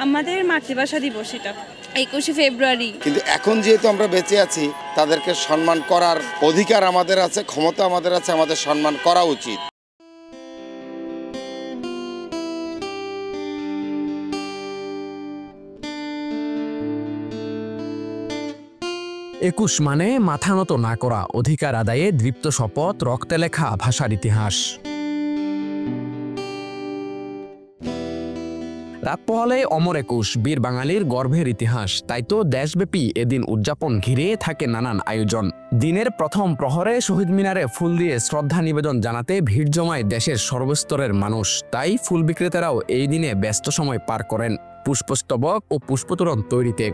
আমাদের মাতৃভাষা দিবস এটা 21শে ফেব্রুয়ারি। কিন্তু এখন যেহেতু আমরা বেঁচে আছি, তাদেরকে সম্মান করার অধিকার আমাদের আছে, ক্ষমতা আমাদের আছে, আমাদের সম্মান করা উচিত। 21 মানে মাথা নত না করা, অধিকার আদায়ে দৃপ্ত শপথ, রক্তে লেখা ভাষার ইতিহাস। রাত পোহালে অমর 21, বীর বাঙালির গর্ভের ইতিহাস। তাই তো দেশব্যাপী এদিন উদযাপন ঘিরে থাকে নানান আয়োজন। দিনের প্রথম প্রহরে শহীদ মিনারে ফুল দিয়ে শ্রদ্ধা নিবেদন জানাতে ভিড় জমায় দেশের সর্বস্তরের মানুষ। তাই ফুল বিক্রেতারাও এই দিনে ব্যস্ত সময় পার করেন পুষ্পস্তবক ও পুষ্পতোরণ তৈরিতে।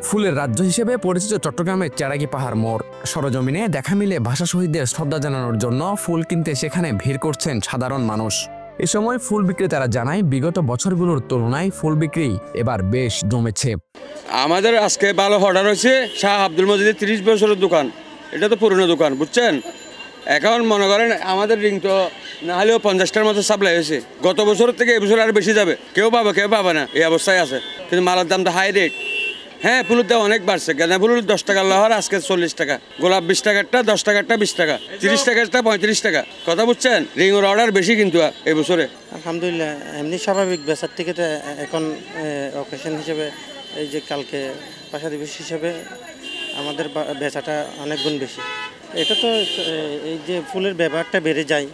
ফুলের রাজ্য হিসেবে পরিচিত চট্টগ্রামের চেরাগী পাহাড় মোড়। সরজমিনে দেখা মিলে ভাষা শহীদদের শ্রদ্ধা জানানোর জন্য ফুল কিনতে সেখানে ভিড় করছেন সাধারণ মানুষ। এ সময় ফুল বিক্রেতারা জানায়, বিগত বছরগুলোর তুলনায় ফুল বিক্রি এবার বেশ জমেছে। আমাদের আজকে ভালো অর্ডার হয়েছে। শাহ আব্দুল মজিদের 30 বছরের দোকান, এটা তো পুরনো দোকান, বুঝছেন। এখন মনে করেন আমাদের রিং তো না হলেও 50টার মতো সাপ্লাই হয়েছে। গত বছরের থেকে এবছর আর বেশি যাবে, কেউ পাবে কেউ পাবে না, এই অবস্থায় আছে। কিন্তু মালের দাম তো হাই রেট। হ্যাঁ, ফুলের দাম অনেক বাড়ছে। গাঁদা ফুলের 10 টাকা লহর আজকে 40 টাকা, গোলাপ 20 টাকারটা 10 টাকারটা 20 টাকা, 30 টাকারটা 35 টাকা। কথা বুঝছেন, রিংয়ের অর্ডার বেশি কিন্তু এই বছরে। আলহামদুলিল্লাহ, এমনি স্বাভাবিক বেচার থেকে এখন অকেশন হিসেবে এই যে কালকে ভাষা দিবস হিসেবে আমাদের বেচাটা অনেক গুণ বেশি। এটা তো এই যে ফুলের ব্যবহারটা বেড়ে যায়,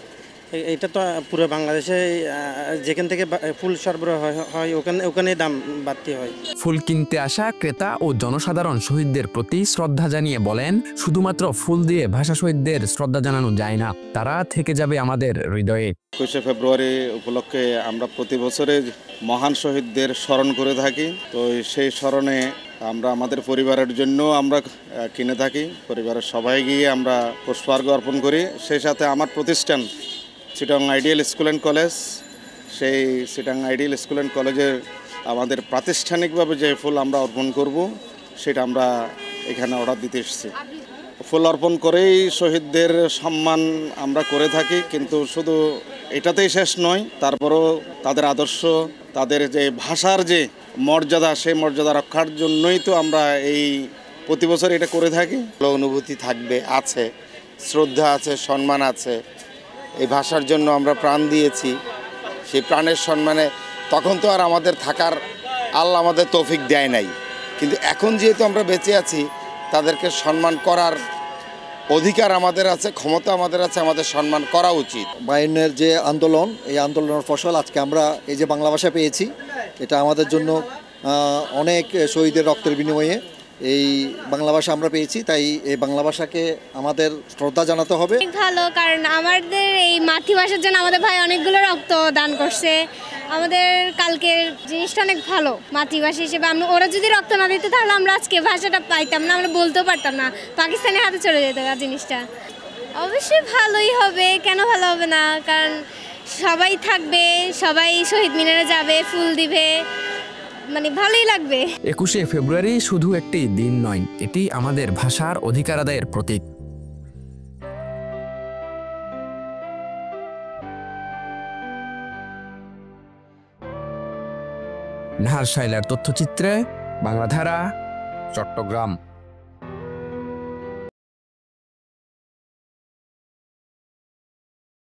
এটা তো পুরো বাংলাদেশে যেখান থেকে ফুল সরবরাহ হয় ওখানে দাম বাড়তি হয়। ফুল কিনতে আসা ক্রেতা ও জনসাধারণ শহীদদের প্রতি শ্রদ্ধা জানিয়ে বলেন, শুধুমাত্র ফুল দিয়ে ভাষা শহীদদের শ্রদ্ধা জানানো যায় না, তারা থেকে যাবে আমাদের হৃদয়ে। 21শে ফেব্রুয়ারি উপলক্ষে আমরা প্রতি বছরে মহান শহীদদের স্মরণ করে থাকি। তো সেই স্মরণে আমরা আমাদের পরিবারের জন্য আমরা কিনে থাকি, পরিবারের সবাই গিয়ে আমরা পুষ্পার্ঘ্য অর্পণ করি। সেই সাথে আমার প্রতিষ্ঠান Chittagong ideal school and college, সেই চিটাগং আইডিয়াল স্কুল অ্যান্ড কলেজের আমাদের প্রাতিষ্ঠানিকভাবে যে ফুল আমরা অর্পণ করব, সেটা আমরা এখানে অর্ডার দিতে এসেছি। ফুল অর্পণ করেই শহীদদের সম্মান আমরা করে থাকি, কিন্তু শুধু এটাতেই শেষ নয়। তারপরও তাদের আদর্শ, তাদের যে ভাষার যে মর্যাদা, সেই মর্যাদা রক্ষার জন্যই তো আমরা এই প্রতি বছর এটা করে থাকি। অনুভূতি থাকবে, আছে, শ্রদ্ধা আছে, সম্মান আছে। এই ভাষার জন্য আমরা প্রাণ দিয়েছি, সেই প্রাণের সম্মানে তখন তো আর আমাদের থাকার আল্লাহ আমাদের তৌফিক দেয় নাই। কিন্তু এখন যেহেতু আমরা বেঁচে আছি, তাদেরকে সম্মান করার অধিকার আমাদের আছে, ক্ষমতা আমাদের আছে, আমাদের সম্মান করা উচিত। 52-এর যে আন্দোলন, এই আন্দোলনের ফসল আজকে আমরা এই যে বাংলা ভাষা পেয়েছি, এটা আমাদের জন্য অনেক শহীদের রক্তের বিনিময়ে এই বাংলা ভাষা আমরা পেয়েছি। তাই এই বাংলা ভাষাকে আমাদের শ্রদ্ধা জানাতে হবে। ভালো, কারণ আমাদের এই মাতৃভাষার জন্য আমাদের ভাই অনেকগুলো রক্ত দান করছে। আমাদের কালকের জিনিসটা অনেক ভালো মাতৃভাষা হিসেবে। ওরা যদি রক্ত না দিত তাহলে আমরা আজকে ভাষাটা পাইতাম না, আমরা বলতেও পারতাম না, পাকিস্তানের হাতে চলে যেত জিনিসটা। অবশ্যই ভালোই হবে, কেন ভালো হবে না, কারণ সবাই থাকবে, সবাই শহীদ মিনারে যাবে, ফুল দিবে, মানে ভালোই লাগবে। 21শে ফেব্রুয়ারি শুধু একটি দিন নয়, এটি আমাদের ভাষার অধিকার আদায়ের প্রতীক। নাহার শাইলার তথ্যচিত্রে বাংলাধারা, চট্টগ্রাম।